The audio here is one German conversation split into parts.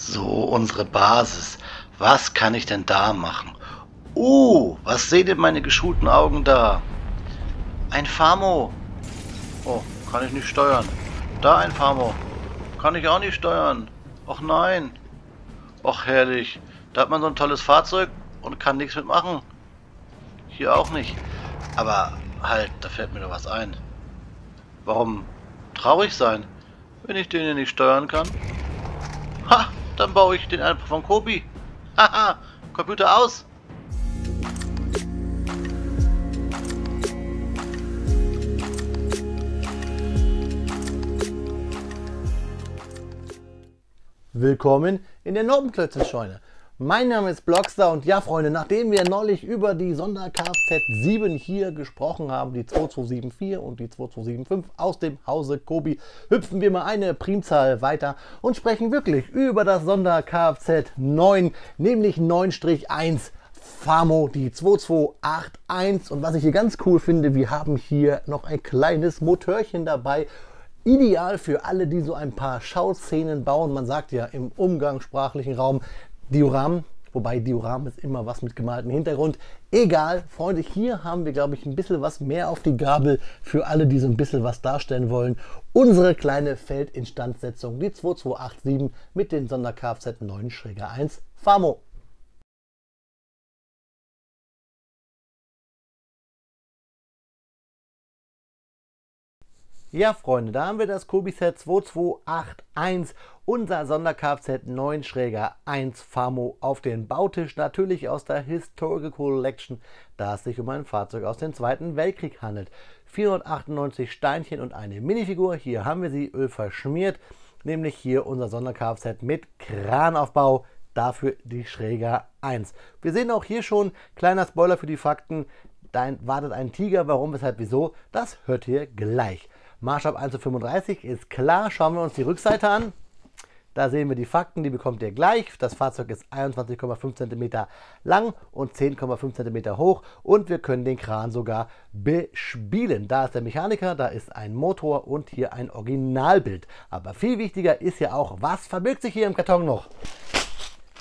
So, unsere Basis. Was kann ich denn da machen? Was sehen denn meine geschulten Augen da? Ein Famo. Oh, kann ich nicht steuern. Da ein Famo. Kann ich auch nicht steuern. Och nein. Och herrlich. Da hat man so ein tolles Fahrzeug und kann nichts mitmachen. Hier auch nicht. Aber halt, da fällt mir noch was ein. Warum traurig sein, wenn ich den hier nicht steuern kann? Ha, dann baue ich den einfach von Kobi. Haha, Computer aus. Willkommen in der Nordenklötzchen-Scheune. Mein Name ist Blockstar und ja Freunde, nachdem wir neulich über die Sonder-Kfz 7 hier gesprochen haben, die 2274 und die 2275 aus dem Hause Kobi, hüpfen wir mal eine Primzahl weiter und sprechen wirklich über das Sonder-Kfz 9, nämlich 9-1 Famo, die 2281. Und was ich hier ganz cool finde, wir haben hier noch ein kleines Motörchen dabei. Ideal für alle, die so ein paar Schauszenen bauen. Man sagt ja im umgangssprachlichen Raum Dioramen, wobei Dioramen ist immer was mit gemaltem Hintergrund. Egal, Freunde, hier haben wir, glaube ich, ein bisschen was mehr auf die Gabel für alle, die so ein bisschen was darstellen wollen. Unsere kleine Feldinstandsetzung, die 2287 mit den Sonder-Kfz 9-1 Famo. Ja Freunde, da haben wir das Kobi-Set 2281, unser Sonder-Kfz 9-1 Famo auf den Bautisch, natürlich aus der Historical Collection, da es sich um ein Fahrzeug aus dem Zweiten Weltkrieg handelt. 498 Steinchen und eine Minifigur, hier haben wir sie ölverschmiert, nämlich hier unser Sonder-Kfz mit Kranaufbau, dafür die Schräger 1. Wir sehen auch hier schon, kleiner Spoiler für die Fakten, da wartet ein Tiger, warum, weshalb, wieso, das hört ihr gleich. Maßstab 1:35 ist klar. Schauen wir uns die Rückseite an. Da sehen wir die Fakten, die bekommt ihr gleich. Das Fahrzeug ist 21,5 cm lang und 10,5 cm hoch und wir können den Kran sogar bespielen. Da ist der Mechaniker, da ist ein Motor und hier ein Originalbild. Aber viel wichtiger ist ja auch, was verbirgt sich hier im Karton noch?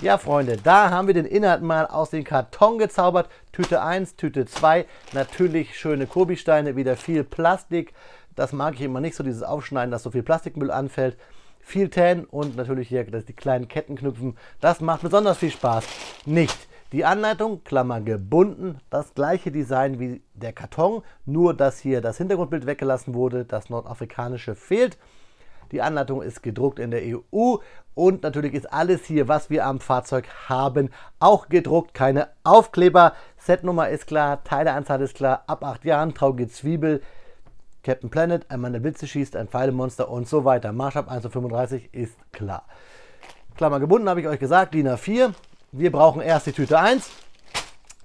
Ja Freunde, da haben wir den Inhalt mal aus dem Karton gezaubert. Tüte 1, Tüte 2, natürlich schöne Kobi-Steine, wieder viel Plastik. Das mag ich immer nicht, so dieses Aufschneiden, dass so viel Plastikmüll anfällt. Viel Tan und natürlich hier die kleinen Kettenknüpfen. Das macht besonders viel Spaß. Nicht. Die Anleitung, Klammer gebunden, das gleiche Design wie der Karton, nur dass hier das Hintergrundbild weggelassen wurde, das nordafrikanische fehlt. Die Anleitung ist gedruckt in der EU und natürlich ist alles hier, was wir am Fahrzeug haben, auch gedruckt. Keine Aufkleber. Setnummer ist klar, Teileanzahl ist klar, ab 8 Jahren, traurige Zwiebel, Captain Planet, ein Mann der Blitze schießt, ein Pfeilemonster und so weiter. Maßstab 1:35 ist klar. Klammer gebunden habe ich euch gesagt, DIN A4. Wir brauchen erst die Tüte 1.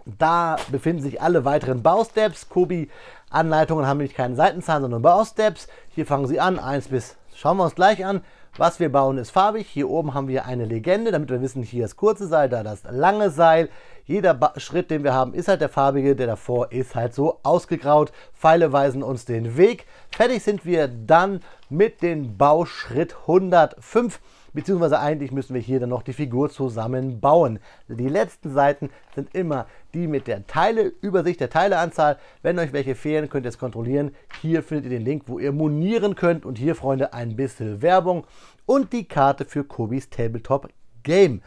Da befinden sich alle weiteren Bausteps. Kobi-Anleitungen haben nämlich keine Seitenzahlen, sondern Bausteps. Hier fangen sie an, 1 bis, schauen wir uns gleich an. Was wir bauen ist farbig. Hier oben haben wir eine Legende, damit wir wissen, hier das kurze Seil, da das lange Seil. Jeder Schritt, den wir haben, ist halt der farbige, der davor ist halt so ausgegraut. Pfeile weisen uns den Weg. Fertig sind wir dann mit dem Bauschritt 105. Beziehungsweise eigentlich müssen wir hier dann noch die Figur zusammenbauen. Die letzten Seiten sind immer die mit der Teileübersicht, der Teileanzahl. Wenn euch welche fehlen, könnt ihr es kontrollieren. Hier findet ihr den Link, wo ihr monieren könnt. Und hier, Freunde, ein bisschen Werbung und die Karte für Kobis Tabletop Game.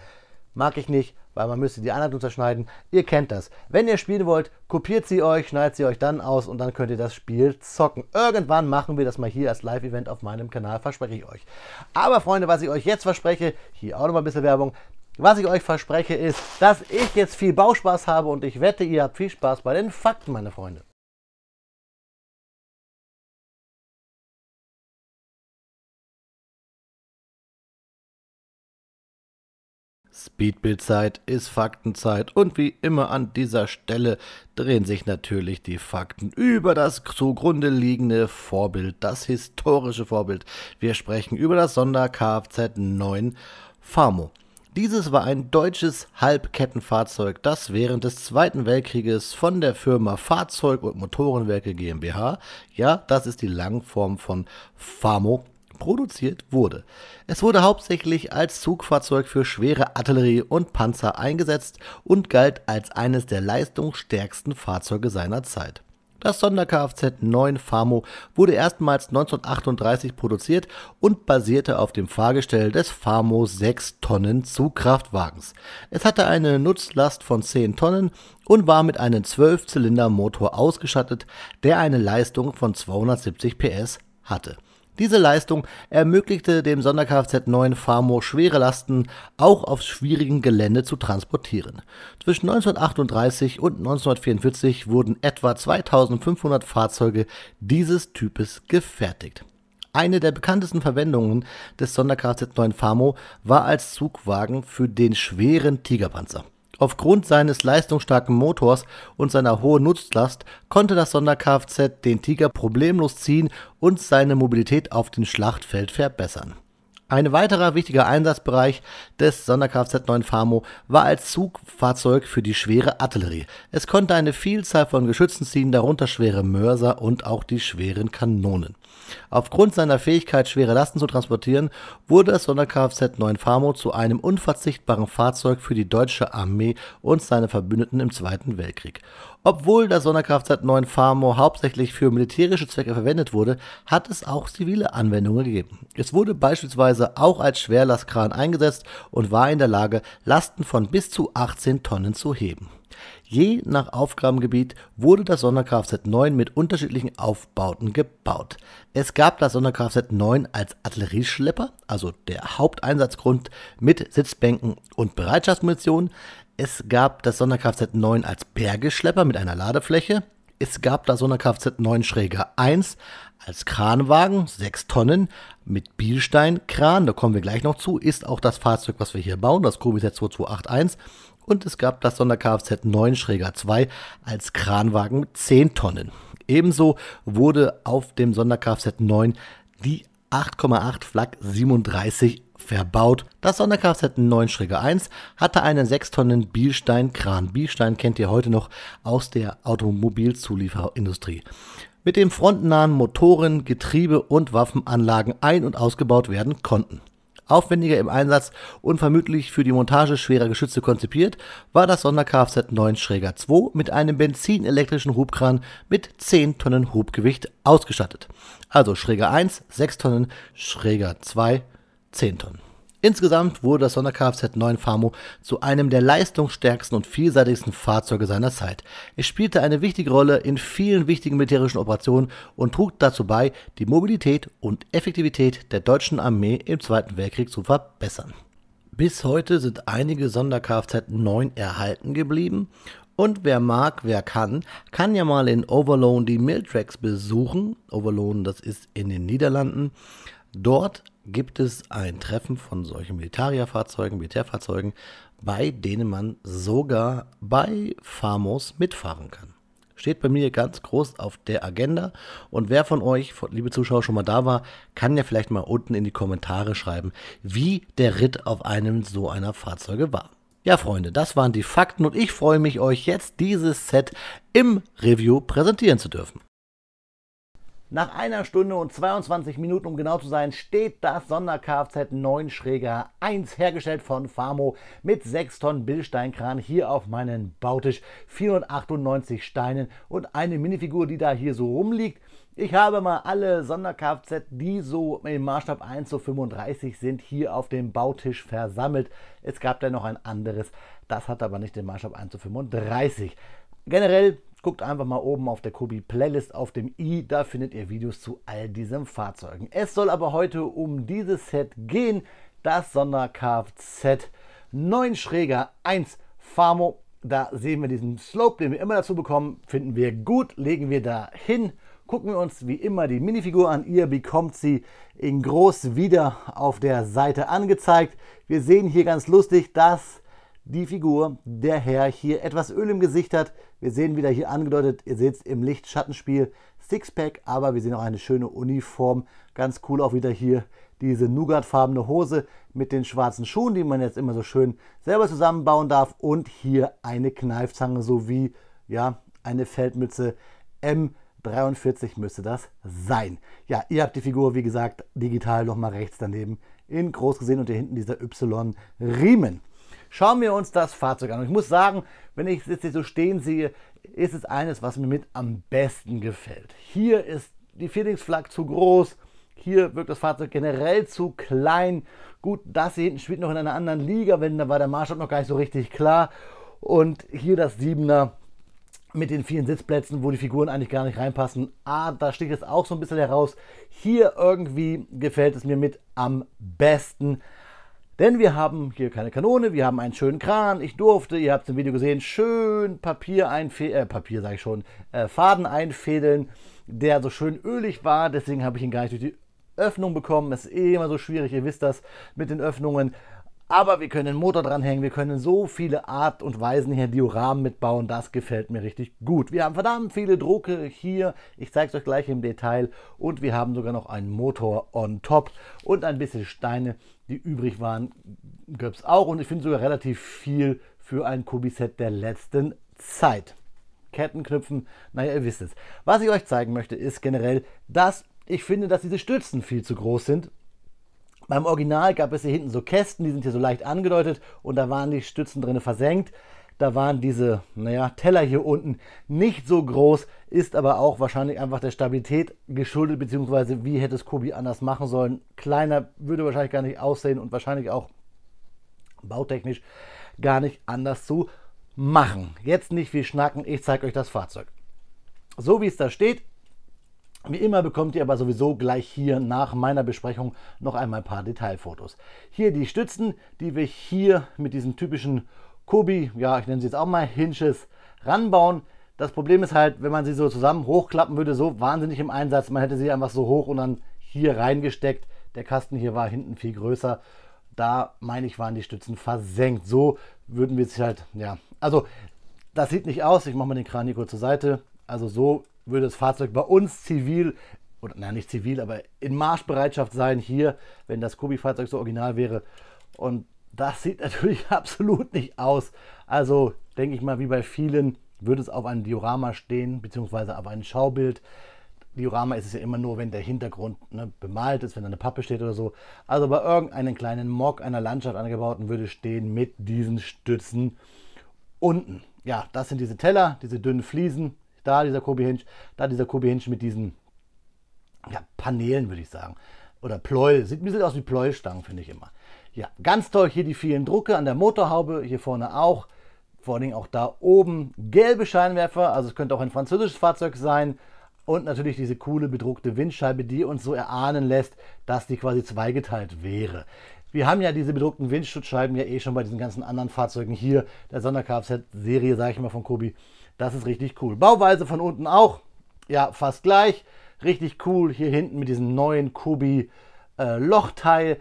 Mag ich nicht, weil man müsste die Anleitung zerschneiden. Ihr kennt das. Wenn ihr spielen wollt, kopiert sie euch, schneidet sie euch dann aus und dann könnt ihr das Spiel zocken. Irgendwann machen wir das mal hier als Live-Event auf meinem Kanal, verspreche ich euch. Aber Freunde, was ich euch jetzt verspreche, hier auch noch mal ein bisschen Werbung, was ich euch verspreche ist, dass ich jetzt viel Bauspaß habe und ich wette, ihr habt viel Spaß bei den Fakten, meine Freunde. Speedbildzeit ist Faktenzeit und wie immer an dieser Stelle drehen sich natürlich die Fakten über das zugrunde liegende Vorbild, das historische Vorbild. Wir sprechen über das Sonder-Kfz 9 Famo. Dieses war ein deutsches Halbkettenfahrzeug, das während des Zweiten Weltkrieges von der Firma Fahrzeug- und Motorenwerke GmbH, ja, das ist die Langform von Famo, produziert wurde. Es wurde hauptsächlich als Zugfahrzeug für schwere Artillerie und Panzer eingesetzt und galt als eines der leistungsstärksten Fahrzeuge seiner Zeit. Das Sonder-Kfz 9 Famo wurde erstmals 1938 produziert und basierte auf dem Fahrgestell des Famo 6-Tonnen-Zugkraftwagens. Es hatte eine Nutzlast von 10 Tonnen und war mit einem 12-Zylinder-Motor ausgestattet, der eine Leistung von 270 PS hatte. Diese Leistung ermöglichte dem Sonder-Kfz 9 Famo schwere Lasten auch auf schwierigem Gelände zu transportieren. Zwischen 1938 und 1944 wurden etwa 2500 Fahrzeuge dieses Types gefertigt. Eine der bekanntesten Verwendungen des Sonder-Kfz 9 Famo war als Zugwagen für den schweren Tigerpanzer. Aufgrund seines leistungsstarken Motors und seiner hohen Nutzlast konnte das Sonder-Kfz den Tiger problemlos ziehen und seine Mobilität auf dem Schlachtfeld verbessern. Ein weiterer wichtiger Einsatzbereich des Sonder-Kfz 9 Famo war als Zugfahrzeug für die schwere Artillerie. Es konnte eine Vielzahl von Geschützen ziehen, darunter schwere Mörser und auch die schweren Kanonen. Aufgrund seiner Fähigkeit, schwere Lasten zu transportieren, wurde das Sonder-Kfz 9 Famo zu einem unverzichtbaren Fahrzeug für die deutsche Armee und seine Verbündeten im Zweiten Weltkrieg. Obwohl das Sonder-Kfz 9 Famo hauptsächlich für militärische Zwecke verwendet wurde, hat es auch zivile Anwendungen gegeben. Es wurde beispielsweise auch als Schwerlastkran eingesetzt und war in der Lage, Lasten von bis zu 18 Tonnen zu heben. Je nach Aufgabengebiet wurde das Sonder-Kfz 9 mit unterschiedlichen Aufbauten gebaut. Es gab das Sonder-Kfz 9 als Artillerieschlepper, also der Haupteinsatzgrund mit Sitzbänken und Bereitschaftsmunition. Es gab das Sonder-Kfz 9 als Bergeschlepper mit einer Ladefläche. Es gab das Sonder-Kfz 9 Schräger 1 als Kranwagen, 6 Tonnen mit Bielstein-Kran, da kommen wir gleich noch zu, ist auch das Fahrzeug, was wir hier bauen, das Kobi Z2281. Und es gab das Sonder-Kfz 9 Schräger 2 als Kranwagen mit 10 Tonnen. Ebenso wurde auf dem Sonder-Kfz 9 die 8,8 Flak 37 verbaut. Das Sonder-Kfz 9 Schräger 1 hatte einen 6 Tonnen Bielstein-Kran. Bielstein kennt ihr heute noch aus der Automobilzuliefererindustrie. Mit dem frontnahen Motoren, Getriebe und Waffenanlagen ein- und ausgebaut werden konnten. Aufwendiger im Einsatz und vermutlich für die Montage schwerer Geschütze konzipiert, war das Sonder-Kfz 9 Schräger 2 mit einem benzinelektrischen Hubkran mit 10 Tonnen Hubgewicht ausgestattet. Also Schräger 1 6 Tonnen, Schräger 2 10 Tonnen. Insgesamt wurde das Sonder-Kfz 9 Famo zu einem der leistungsstärksten und vielseitigsten Fahrzeuge seiner Zeit. Es spielte eine wichtige Rolle in vielen wichtigen militärischen Operationen und trug dazu bei, die Mobilität und Effektivität der deutschen Armee im Zweiten Weltkrieg zu verbessern. Bis heute sind einige Sonder-Kfz 9 erhalten geblieben. Und wer mag, wer kann ja mal in Overloon die Miltrax besuchen. Overloon, das ist in den Niederlanden. Dort gibt es ein Treffen von solchen Militärfahrzeugen, bei denen man sogar bei Famos mitfahren kann. Steht bei mir ganz groß auf der Agenda und wer von euch, liebe Zuschauer, schon mal da war, kann ja vielleicht mal unten in die Kommentare schreiben, wie der Ritt auf einem so einer Fahrzeuge war. Ja, Freunde, das waren die Fakten und ich freue mich, euch jetzt dieses Set im Review präsentieren zu dürfen. Nach 1 Stunde und 22 Minuten, um genau zu sein, steht das Sonder-Kfz 9 Schräger 1, hergestellt von Famo, mit 6 Tonnen Bielsteinkran hier auf meinen Bautisch, 498 Steinen und eine Minifigur, die da hier so rumliegt. Ich habe mal alle Sonder-Kfz, die so im Maßstab 1:35 sind, hier auf dem Bautisch versammelt. Es gab da noch ein anderes, das hat aber nicht den Maßstab 1:35. Generell guckt einfach mal oben auf der Kobi Playlist auf dem i, da findet ihr Videos zu all diesen Fahrzeugen. Es soll aber heute um dieses Set gehen, das Sonder-Kfz 9 Schräger 1 Famo. Da sehen wir diesen Slope, den wir immer dazu bekommen, finden wir gut, legen wir da hin. Gucken wir uns wie immer die Minifigur an. Ihr bekommt sie in groß wieder auf der Seite angezeigt. Wir sehen hier ganz lustig, dass die Figur, der Herr, hier etwas Öl im Gesicht hat. Wir sehen wieder hier angedeutet, ihr seht es im Licht-Schattenspiel, Sixpack, aber wir sehen auch eine schöne Uniform. Ganz cool auch wieder hier diese Nougatfarbene Hose mit den schwarzen Schuhen, die man jetzt immer so schön selber zusammenbauen darf. Und hier eine Kneifzange sowie ja, eine Feldmütze M 43 müsste das sein. Ja, ihr habt die Figur, wie gesagt, digital nochmal rechts daneben in groß gesehen und hier hinten dieser Y-Riemen. Schauen wir uns das Fahrzeug an. Und ich muss sagen, wenn ich es jetzt hier so stehen sehe, ist es eines, was mir mit am besten gefällt. Hier ist die Phoenix-Flagge zu groß. Hier wirkt das Fahrzeug generell zu klein. Gut, das hier hinten spielt noch in einer anderen Liga, wenn da war der Maßstab noch gar nicht so richtig klar. Und hier das 7er mit den vielen Sitzplätzen, wo die Figuren eigentlich gar nicht reinpassen. Da sticht es auch so ein bisschen heraus. Hier irgendwie gefällt es mir mit am besten. Denn wir haben hier keine Kanone, wir haben einen schönen Kran. Ich durfte, ihr habt es im Video gesehen, schön Faden einfädeln, der so schön ölig war. Deswegen habe ich ihn gar nicht durch die Öffnung bekommen. Es ist immer so schwierig, ihr wisst das mit den Öffnungen. Aber wir können den Motor dranhängen, wir können so viele Art und Weisen hier Dioramen mitbauen, das gefällt mir richtig gut. Wir haben verdammt viele Drucke hier, ich zeige es euch gleich im Detail. Und wir haben sogar noch einen Motor on top und ein bisschen Steine, die übrig waren, gibt es auch. Und ich finde sogar relativ viel für ein Kobi-Set der letzten Zeit. Kettenknüpfen, naja, ihr wisst es. Was ich euch zeigen möchte, ist generell, dass ich finde, dass diese Stützen viel zu groß sind. Beim Original gab es hier hinten so Kästen, die sind hier so leicht angedeutet und da waren die Stützen drin versenkt. Da waren diese, Teller hier unten nicht so groß, ist aber auch wahrscheinlich einfach der Stabilität geschuldet, beziehungsweise wie hätte es Kobi anders machen sollen. Kleiner würde wahrscheinlich gar nicht aussehen und wahrscheinlich auch bautechnisch gar nicht anders zu machen. Jetzt nicht viel schnacken, ich zeige euch das Fahrzeug. So wie es da steht. Wie immer bekommt ihr aber sowieso gleich hier nach meiner Besprechung noch einmal ein paar Detailfotos. Hier die Stützen, die wir hier mit diesen typischen Kobi, ja ich nenne sie jetzt auch mal Hinges, ranbauen. Das Problem ist halt, wenn man sie so zusammen hochklappen würde, so wahnsinnig im Einsatz. Man hätte sie einfach so hoch und dann hier reingesteckt. Der Kasten hier war hinten viel größer. Da, meine ich, waren die Stützen versenkt. So würden wir es halt, also das sieht nicht aus. Ich mache mal den Kran hier kurz zur Seite. Also so würde das Fahrzeug bei uns zivil, oder nicht zivil, aber in Marschbereitschaft sein hier, wenn das Kobi-Fahrzeug so original wäre. Und das sieht natürlich absolut nicht aus. Also denke ich mal, wie bei vielen, würde es auf einem Diorama stehen, beziehungsweise auf einem Schaubild. Diorama ist es ja immer nur, wenn der Hintergrund bemalt ist, wenn da eine Pappe steht oder so. Also bei irgendeinem kleinen Mock einer Landschaft angebauten würde stehen mit diesen Stützen unten. Ja, das sind diese Teller, diese dünnen Fliesen. Da dieser Kobi-Hinge, da dieser Kobi-Hinge mit diesen Paneelen, würde ich sagen. Oder Pleuel. Sieht ein bisschen aus wie Pleuelstangen, finde ich immer. Ja, ganz toll hier die vielen Drucke an der Motorhaube, hier vorne auch. Vor allem auch da oben gelbe Scheinwerfer, also es könnte auch ein französisches Fahrzeug sein. Und natürlich diese coole bedruckte Windsscheibe, die uns so erahnen lässt, dass die quasi zweigeteilt wäre. Wir haben ja diese bedruckten Windschutzscheiben ja eh schon bei diesen ganzen anderen Fahrzeugen hier, der Sonderkfz-Serie, sage ich mal, von Kobi. Das ist richtig cool. Bauweise von unten auch, ja, fast gleich. Richtig cool hier hinten mit diesem neuen Kobi Lochteil.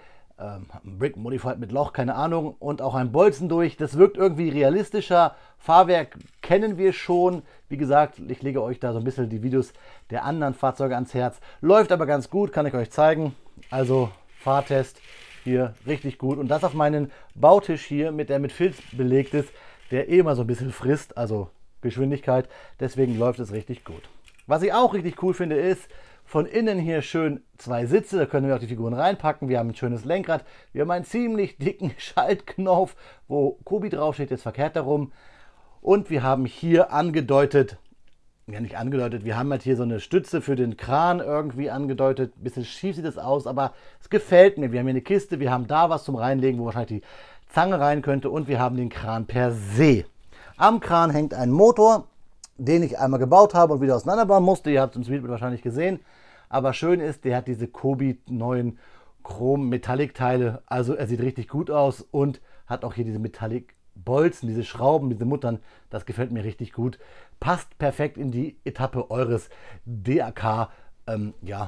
Brick Modified mit Loch, keine Ahnung. Und auch ein Bolzen durch. Das wirkt irgendwie realistischer. Fahrwerk kennen wir schon. Wie gesagt, ich lege euch da so ein bisschen die Videos der anderen Fahrzeuge ans Herz. Läuft aber ganz gut, kann ich euch zeigen. Also Fahrtest hier richtig gut. Und das auf meinen Bautisch hier, der mit Filz belegt ist, der eh immer so ein bisschen frisst. Also Geschwindigkeit, deswegen läuft es richtig gut. Was ich auch richtig cool finde, ist von innen hier schön zwei Sitze, da können wir auch die Figuren reinpacken. Wir haben ein schönes Lenkrad, wir haben einen ziemlich dicken Schaltknopf, wo Kobi draufsteht, jetzt verkehrt darum. Und wir haben hier angedeutet, wir haben halt hier so eine Stütze für den Kran irgendwie angedeutet. Ein bisschen schief sieht es aus, aber es gefällt mir. Wir haben hier eine Kiste, wir haben da was zum Reinlegen, wo wahrscheinlich die Zange rein könnte und wir haben den Kran per se. Am Kran hängt ein Motor, den ich einmal gebaut habe und wieder auseinanderbauen musste. Ihr habt es im Video wahrscheinlich gesehen. Aber schön ist, der hat diese Kobi neuen Chrom-Metallic-Teile. Also er sieht richtig gut aus und hat auch hier diese Metallic-Bolzen, diese Schrauben, diese Muttern. Das gefällt mir richtig gut. Passt perfekt in die Etappe eures DAK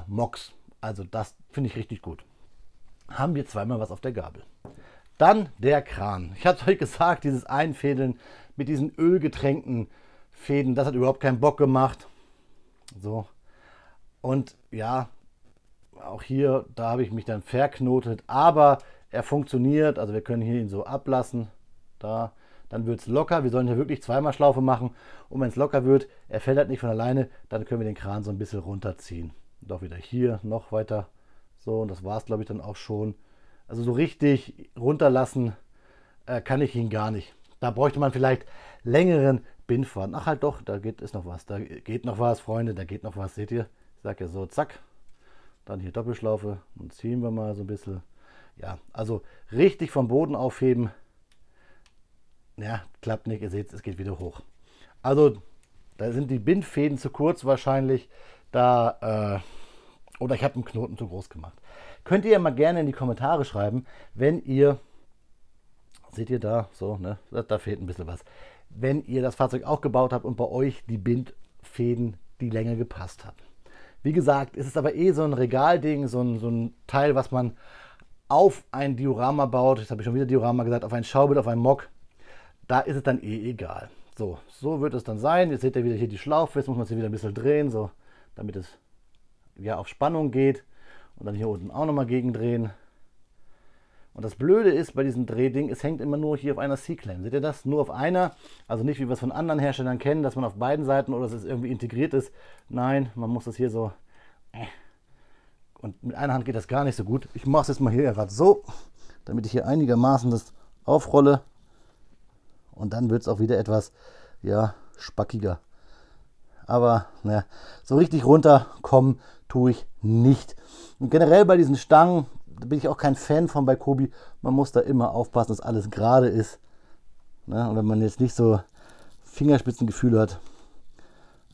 Mocks. Also das finde ich richtig gut. Haben wir zweimal was auf der Gabel. Dann der Kran. Ich habe es euch gesagt, dieses Einfädeln mit diesen ölgetränkten Fäden, das hat überhaupt keinen Bock gemacht. So. Und ja, auch hier, da habe ich mich dann verknotet, aber er funktioniert. Also wir können hier ihn so ablassen. Da, dann wird es locker. Wir sollen hier wirklich zweimal Schlaufe machen. Und wenn es locker wird, er fällt halt nicht von alleine, dann können wir den Kran so ein bisschen runterziehen. Und auch wieder hier noch weiter. So, und das war es, glaube ich, dann auch schon. Also so richtig runterlassen kann ich ihn gar nicht. Da bräuchte man vielleicht längeren Bindfaden. Ach halt doch, ist noch was. Da geht noch was, Freunde, da geht noch was. Seht ihr? Ich sage ja so, zack. Dann hier Doppelschlaufe und ziehen wir mal so ein bisschen. Ja, also richtig vom Boden aufheben. Ja, klappt nicht. Ihr seht, es geht wieder hoch. Also da sind die Bindfäden zu kurz wahrscheinlich. Oder ich habe einen Knoten zu groß gemacht. Könnt ihr ja mal gerne in die Kommentare schreiben, wenn ihr, seht ihr da, so, ne, da fehlt ein bisschen was. Wenn ihr das Fahrzeug auch gebaut habt und bei euch die Bindfäden die Länge gepasst hat. Wie gesagt, es ist aber so ein Regalding, so ein Teil, was man auf ein Diorama baut. Jetzt habe ich schon wieder Diorama gesagt, auf ein Schaubild, auf ein Mock. Da ist es dann egal. So wird es dann sein. Jetzt seht ihr wieder hier die Schlaufe. Jetzt muss man es hier wieder ein bisschen drehen, so, damit es ja auf Spannung geht. Und dann hier unten auch nochmal gegendrehen. Und das Blöde ist bei diesem Drehding, es hängt immer nur hier auf einer C-Clamp. Seht ihr das? Nur auf einer. Also nicht, wie wir es von anderen Herstellern kennen, dass man auf beiden Seiten oder dass es irgendwie integriert ist. Nein, man muss das hier so. Und mit einer Hand geht das gar nicht so gut. Ich mache es jetzt mal hier gerade so, damit ich hier einigermaßen das aufrolle. Und dann wird es auch wieder etwas, ja, spackiger. Aber naja, so richtig runterkommen tue ich nicht. Und generell bei diesen Stangen, da bin ich auch kein Fan von bei Kobi. Man muss da immer aufpassen, dass alles gerade ist. Ne? Und wenn man jetzt nicht so Fingerspitzengefühl hat,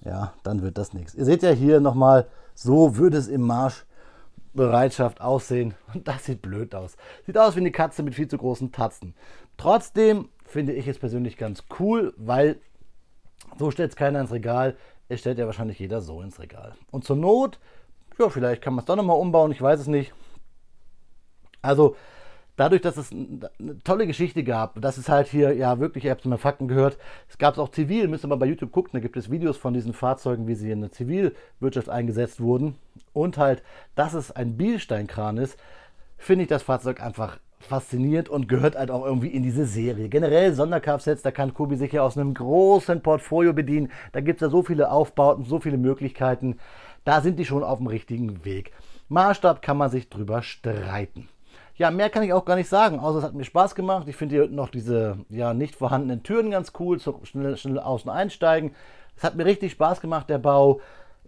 ja, dann wird das nichts. Ihr seht ja hier nochmal, so würde es im Marschbereitschaft aussehen. Und das sieht blöd aus. Sieht aus wie eine Katze mit viel zu großen Tatzen. Trotzdem finde ich es persönlich ganz cool, weil so stellt es keiner ins Regal. Es stellt ja wahrscheinlich jeder so ins Regal. Und zur Not, ja, vielleicht kann man es doch nochmal umbauen, ich weiß es nicht. Also, dadurch, dass es eine tolle Geschichte gab, dass es halt hier, ja wirklich, ihr habt es mal Fakten gehört, es gab es auch zivil, müsst ihr mal bei YouTube gucken, da gibt es Videos von diesen Fahrzeugen, wie sie in der Zivilwirtschaft eingesetzt wurden. Und halt, dass es ein Bielstein-Kran ist, finde ich das Fahrzeug einfach faszinierend und gehört halt auch irgendwie in diese Serie. Generell Sonderkfz, da kann Kobi sich ja aus einem großen Portfolio bedienen. Da gibt es ja so viele Aufbauten, so viele Möglichkeiten. Da sind die schon auf dem richtigen Weg. Maßstab kann man sich drüber streiten. Ja, mehr kann ich auch gar nicht sagen, außer es hat mir Spaß gemacht. Ich finde hier noch diese ja, nicht vorhandenen Türen ganz cool, so schnell außen einsteigen. Es hat mir richtig Spaß gemacht, der Bau.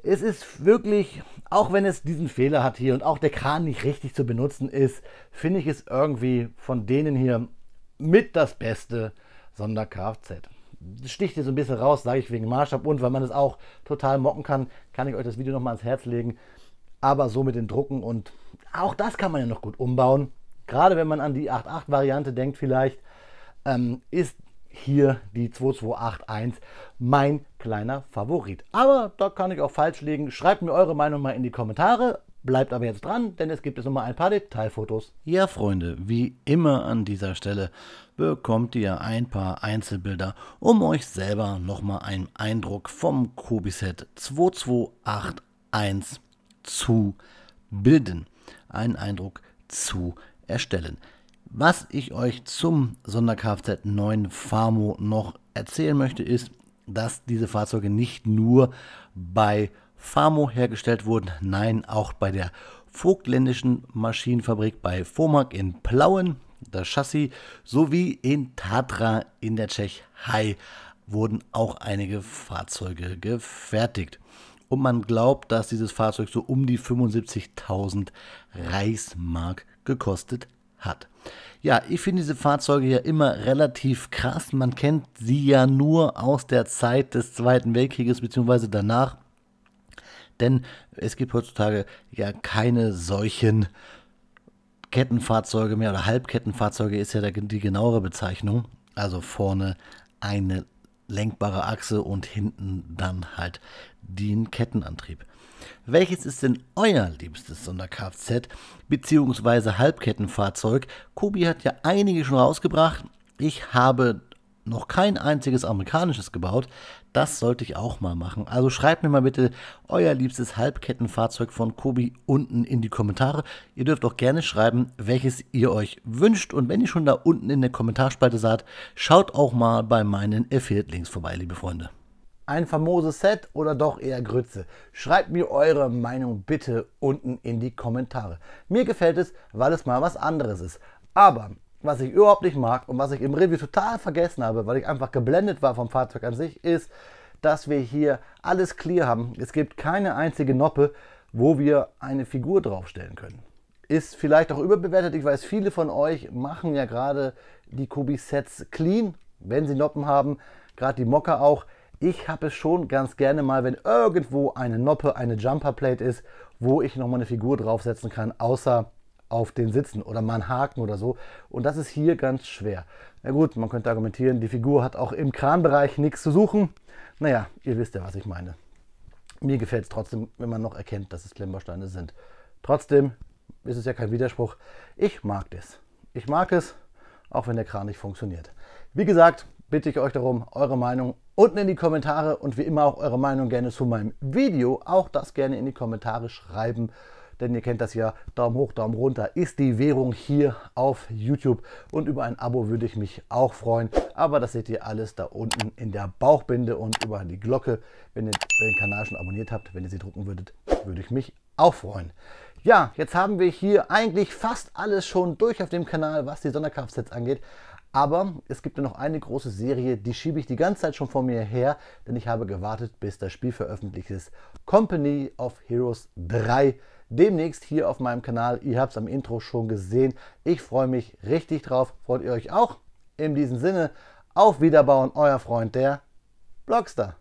Es ist wirklich, auch wenn es diesen Fehler hat hier und auch der Kran nicht richtig zu benutzen ist, finde ich es irgendwie von denen hier mit das beste Sonder-Kfz. Das sticht hier so ein bisschen raus, sage ich wegen Maßstab und weil man es auch total mocken kann, kann ich euch das Video nochmal ans Herz legen. Aber so mit den Drucken und auch das kann man ja noch gut umbauen. Gerade wenn man an die 8.8-Variante denkt vielleicht, ist hier die 2281 mein kleiner Favorit. Aber da kann ich auch falsch liegen. Schreibt mir eure Meinung mal in die Kommentare. Bleibt aber jetzt dran, denn es gibt jetzt noch mal ein paar Detailfotos. Ja, Freunde, wie immer an dieser Stelle bekommt ihr ein paar Einzelbilder, um euch selber noch mal einen Eindruck vom Kobi-Set 2281 zu bilden. Einen Eindruck zu erstellen. Was ich euch zum Sonder-Kfz 9 Famo noch erzählen möchte, ist, dass diese Fahrzeuge nicht nur bei Famo hergestellt wurden, nein, auch bei der Vogtländischen Maschinenfabrik bei Fomag in Plauen, das Chassis, sowie in Tatra in der Tschechei wurden auch einige Fahrzeuge gefertigt. Und man glaubt, dass dieses Fahrzeug so um die 75.000 Reichsmark gekostet hat. Ja, ich finde diese Fahrzeuge ja immer relativ krass. Man kennt sie ja nur aus der Zeit des Zweiten Weltkrieges bzw. danach. Denn es gibt heutzutage ja keine solchen Kettenfahrzeuge mehr oder Halbkettenfahrzeuge ist ja die genauere Bezeichnung. Also vorne eine lenkbare Achse und hinten dann halt den Kettenantrieb. Welches ist denn euer liebstes Sonder-Kfz bzw. Halbkettenfahrzeug? Kobi hat ja einige schon rausgebracht. Ich habe noch kein einziges amerikanisches gebaut. Das sollte ich auch mal machen. Also schreibt mir mal bitte euer liebstes Halbkettenfahrzeug von Kobi unten in die Kommentare. Ihr dürft auch gerne schreiben, welches ihr euch wünscht. Und wenn ihr schon da unten in der Kommentarspalte seid, schaut auch mal bei meinen Affiliate-Links vorbei, liebe Freunde. Ein famoses Set oder doch eher Grütze? Schreibt mir eure Meinung bitte unten in die Kommentare. Mir gefällt es, weil es mal was anderes ist. Aber was ich überhaupt nicht mag und was ich im Review total vergessen habe, weil ich einfach geblendet war vom Fahrzeug an sich, ist, dass wir hier alles clear haben. Es gibt keine einzige Noppe, wo wir eine Figur draufstellen können. Ist vielleicht auch überbewertet. Ich weiß, viele von euch machen ja gerade die Kobi-Sets clean, wenn sie Noppen haben. Gerade die Mokka auch. Ich habe es schon ganz gerne mal, wenn irgendwo eine Noppe, eine Jumperplate ist, wo ich nochmal eine Figur draufsetzen kann, außer auf den Sitzen oder mal einen Haken oder so. Und das ist hier ganz schwer. Na gut, man könnte argumentieren, die Figur hat auch im Kranbereich nichts zu suchen. Naja, ihr wisst ja, was ich meine. Mir gefällt es trotzdem, wenn man noch erkennt, dass es Klemmbausteine sind. Trotzdem ist es ja kein Widerspruch. Ich mag das. Ich mag es, auch wenn der Kran nicht funktioniert. Wie gesagt, bitte ich euch darum, eure Meinung unten in die Kommentare und wie immer auch eure Meinung gerne zu meinem Video. Auch das gerne in die Kommentare schreiben. Denn ihr kennt das ja, Daumen hoch, Daumen runter ist die Währung hier auf YouTube. Und über ein Abo würde ich mich auch freuen. Aber das seht ihr alles da unten in der Bauchbinde und über die Glocke. Wenn ihr den Kanal schon abonniert habt, wenn ihr sie drucken würdet, würde ich mich auch freuen. Ja, jetzt haben wir hier eigentlich fast alles schon durch auf dem Kanal, was die Sonderkfz angeht. Aber es gibt ja noch eine große Serie, die schiebe ich die ganze Zeit schon vor mir her, denn ich habe gewartet, bis das Spiel veröffentlicht ist. Company of Heroes 3. Demnächst hier auf meinem Kanal. Ihr habt es am Intro schon gesehen. Ich freue mich richtig drauf. Freut ihr euch auch? In diesem Sinne, auf Wiederbauen, euer Freund, der Blockstar.